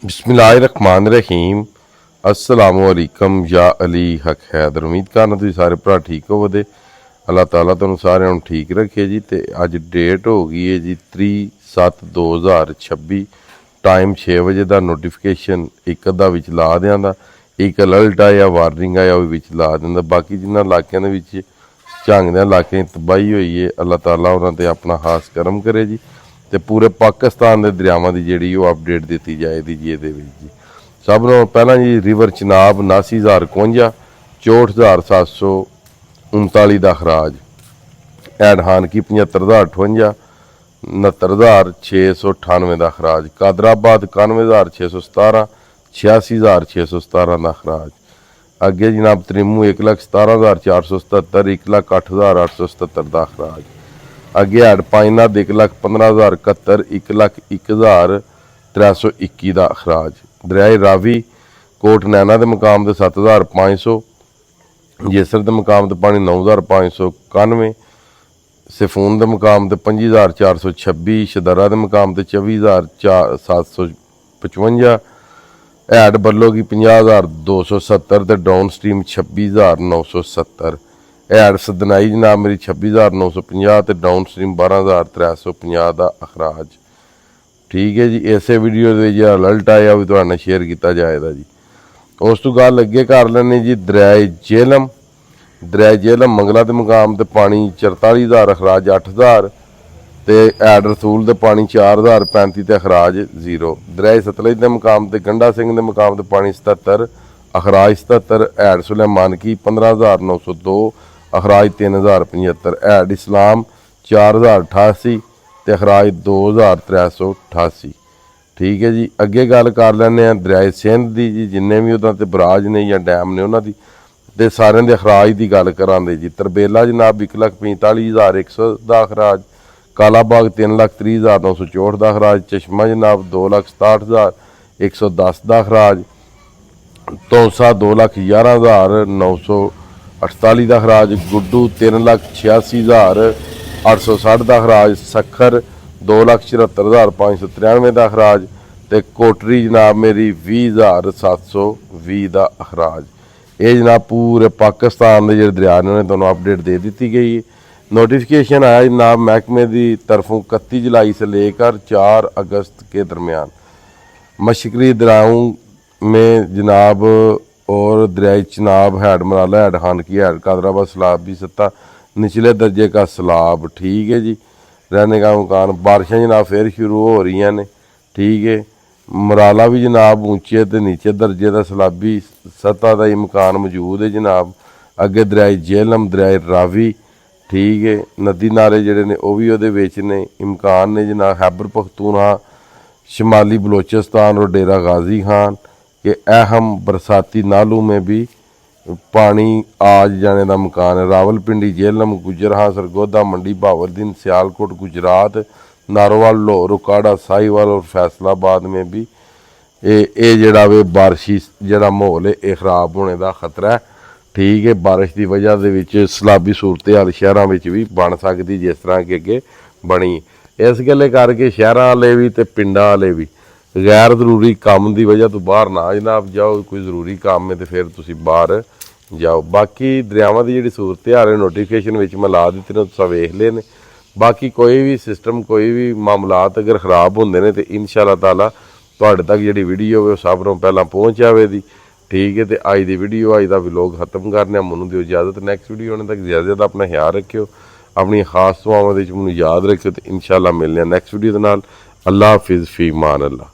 बिस्मिल्लाहिर्रहमानिर्रहीम अस्सलामुअलैकुम या अली हक हैदर। उम्मीद करना तुसीं सारे भरा ठीक होवदे। अल्लाह ताला तुहानूं सारिआं नूं ठीक रखे जी। ते अज डेट हो गई है जी 3/7/2026। टाइम 6 बजे का। नोटिफिकेशन एक अद्धा विच ला दिंदा, एक अलर्ट आया वार्निंग आया वो विच ला दिंदा। बाकी जिन्हां इलाकिਆਂ ਦੇ ਵਿੱਚ ਝੰਗ ਦੇ ਇਲਾਕਿਆਂ 'ਚ तबाही होई है, अल्लाह ताला उन्हां ते अपना खास करम करे जी। ਤੇ ਪੂਰੇ ਪਾਕਿਸਤਾਨ ਦੇ ਦਰਿਆਵਾਂ ਦੀ ਜਿਹੜੀ ਉਹ ਅਪਡੇਟ ਦਿੱਤੀ ਜਾਏਗੀ ਜੀ ਇਹਦੇ ਵਿੱਚ ਜੀ। ਸਭ ਨਾਲੋਂ ਪਹਿਲਾਂ ਜੀ ਰਿਵਰ ਚਨਾਬ 79,051, 64,739 ਦਾ ਖਰਾਜ। ਐਡਹਾਨ ਕੀ 75,058, 69,698 ਦਾ ਖਰਾਜ। ਕਾਦਰਾਬਾਦ 91,617, 86,617 ਦਾ ਖਰਾਜ। ਅੱਗੇ ਜਨਾਬ ਤ੍ਰਿਮੂ 1,17,477, 1,08,877 ਦਾ ਖਰਾਜ। ਅੱਗੇ ਹੈਡ ਪਾਈਨਾਦ 1,15,071, 1,01,321 ਦਾ ਅਖਰਾਜ। ਦਰਿਆਏ ਰਾਵੀ ਕੋਟ ਨੈਣਾ ਦੇ ਮੁਕਾਮ ਤੇ 7,500, ਜੇਸਰ ਦੇ ਮੁਕਾਮ ਤੇ ਪਾਣੀ 9,591, ਸਿਫੂਨ ਦੇ ਮੁਕਾਮ ਤੇ 25,426, ਸ਼ਦਰਾ ਦੇ ਮੁਕਾਮ ਤੇ 24,755, ਹੈਡ ਬੱਲੋ ਕੀ 50,270 ਤੇ ਡਾਊਨ ਸਟ੍ਰੀਮ 26,970। हैड सदनाई जनाब मेरी 26,950 ਤੇ डाउन स्ट्रीम 12,350 ਦਾ ਅਖਰਾਜ। ठीक है जी। इसे वीडियो ਦੇ ਜਿਹੜਾ ਅਲਰਟ ਆਇਆ ਵੀ ਤੁਹਾਡੇ ਨਾਲ ਸ਼ੇਅਰ ਕੀਤਾ ਜਾਏਗਾ ਜੀ। ਉਸ ਤੋਂ ਗੱਲ ਅੱਗੇ ਕਰ ਲੈਣੇ ਜੀ। ਦਰਿਆਏ ਜੇਹਲਮ ਮੰਗਲਾ ਦੇ ਮੁਕਾਮ ਤੇ ਪਾਣੀ 44,000 ਅਖਰਾਜ 8,000 ਤੇ ਹੈਡ ਰਸੂਲ ਦੇ ਪਾਣੀ 4,035 ਤੇ ਅਖਰਾਜ 0। ਦਰਿਆਏ ਸਤਲੁਜ ਦੇ ਮੁਕਾਮ ਤੇ ਗੰਡਾ ਸਿੰਘ ਦੇ ਮੁਕਾਮ ਤੇ ਪਾਣੀ 77 ਅਖਰਾਜ 77। हैड सुलेमान की 15,902, अखराज 3,075। हैड इस्लाम 4,088 ਤੇ ਅਖਰਾਜ 2,388। ठीक है जी। ਅੱਗੇ ਗੱਲ ਕਰ ਲੈਂਦੇ ਹਾਂ ਦਰਿਆਏ ਸਿੰਧ ਦੀ ਜੀ। ਜਿੰਨੇ ਵੀ ਉਹਨਾਂ ਤੇ ਬਰਾਜ ਨੇ ਜਾਂ ਡੈਮ ਨੇ ਉਹਨਾਂ ਦੀ ਤੇ ਸਾਰਿਆਂ ਦੇ ਅਖਰਾਜ ਦੀ ਗੱਲ ਕਰਾਂਦੇ ਜੀ। ਤਰਬੇਲਾ ਜਨਾਬ 1,45,100 ਦਾ ਅਖਰਾਜ। ਕਾਲਾਬਾਗ 3,30,964 ਦਾ ਅਖਰਾਜ। ਚਸ਼ਮਾ ਜਨਾਬ 2,67,110 ਦਾ ਅਖਰਾਜ। तौसा 2,11,948 ਦਾ ਖਰਾਜ। ਗੁੱਡੂ 3,86,860 ਦਾ ਖਰਾਜ। ਸੱਖਰ 2,74,593 ਦਾ ਖਰਾਜ ਤੇ ਕੋਟਰੀ ਜਨਾਬ ਮੇਰੀ 20,720 ਦਾ ਖਰਾਜ। ਇਹ ਜਨਾਬ ਪੂਰੇ ਪਾਕਿस्तान ਦੇ ਜਿਹੜੇ ਦਰਿਆ ਨੇ ਉਹਨਾਂ ਤੁਹਾਨੂੰ ਅਪਡੇਟ ਦੇ ਦਿੱਤੀ गई है। नोटिफिकेशन आया जनाब महकमे की तरफों 31 जुलाई से लेकर 4 अगस्त के दरमियान मशरकी दरियाओं में जनाब और दरियाई चनाब हैड मराला हैड खान की हैड कादराबाद सैलाब भी सत्ता निचले दर्जे का सैलाब। ठीक है जी। रहने का मकान बारिशें जनाब फिर शुरू हो रही ने। ठीक है। मराला भी जनाब ऊंचे तो नीचे दर्जे का सैलाबी सतह का ही मकान मौजूद है जनाब। अगे दरियाई जेहलम दरियाई रावी। ठीक है। नदी नाले जोड़े ने वह भी वो ने इमकान ने जनाब। खैबर पख्तूनखा शमाली बलोचिस्तान और डेरा गाजी खान कि अहम बरसाती नालों में भी पानी आज जाने का मकान है। रावलपिंडी जेहलम गुजरहां सरगोदा मंडी बहावलदीन सियालकोट गुजरात नारोवाल लाहौर उकाड़ा साहिवाल और फैसलाबाद में भी ये जड़ा वे बारिशी जड़ा माहौल है ये खराब होने का खतरा है। ठीक है। बारिश की वजह से सैलाबी सूरत हाल शहरों में भी बन सकती जिस तरह कि अगे बनी। इस गल करके शहरों वाले भी तो पिंडां वाले भी गैर जरूरी काम की वजह तो बाहर ना जनाब जाओ। कोई जरूरी काम है तो फिर तुसी बाहर जाओ। बाकी दरियावां की जिहड़ी सूरत हाल है नोटिफिकेशन में मैं ला दी ने, तुसीं वेख ले ने। बाकी कोई भी सिस्टम कोई भी मामलात अगर खराब होंदे ने तो इंशाअल्लाह ताला तुहाडे तक जिहड़ी वीडियो है सब नालों पहलां पहुँच जाएगी। ठीक है। तो अज की वीडियो अज का व्लॉग खत्म करने। मैनूं दिओ इजाजत। नैक्सट वीडियो आने तक ज़्यादा अपना ख्याल रखियो, अपनी खास दुआवां दे विच मैनूं याद रखियो। तो इंशाअल्लाह मिलने नैक्सट वीडियो दे नाल। अल्लाह हाफिज़ फी मान अल्लाह।